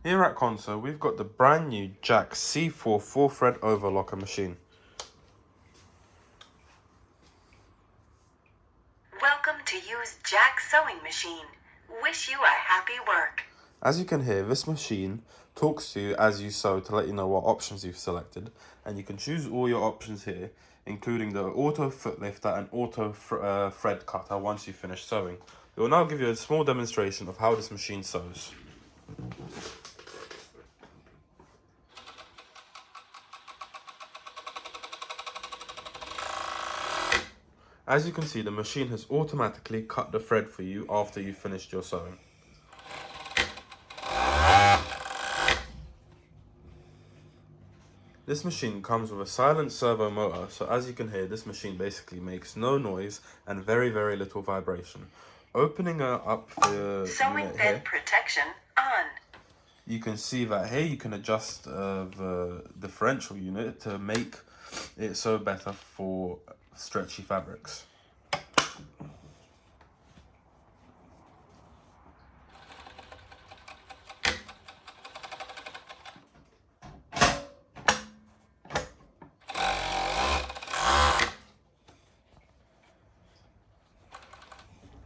Here at Conso, we've got the brand new Jack C4 4-thread overlocker machine. Welcome to use Jack sewing machine. Wish you a happy work. As you can hear, this machine talks to you as you sew to let you know what options you've selected, and you can choose all your options here, including the auto foot lifter and auto thread cutter once you finish sewing. We will now give you a small demonstration of how this machine sews. As you can see, the machine has automatically cut the thread for you after you've finished your sewing. This machine comes with a silent servo motor, so as you can hear, this machine basically makes no noise and very little vibration. Opening her up for Sewing unit bed here, protection on. you can see that here you can adjust the differential unit to make it sew better for stretchy fabrics.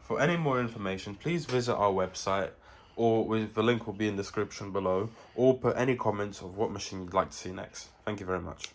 For any more information, please visit our website, or the link will be in the description below, or put any comments of what machine you'd like to see next. Thank you very much.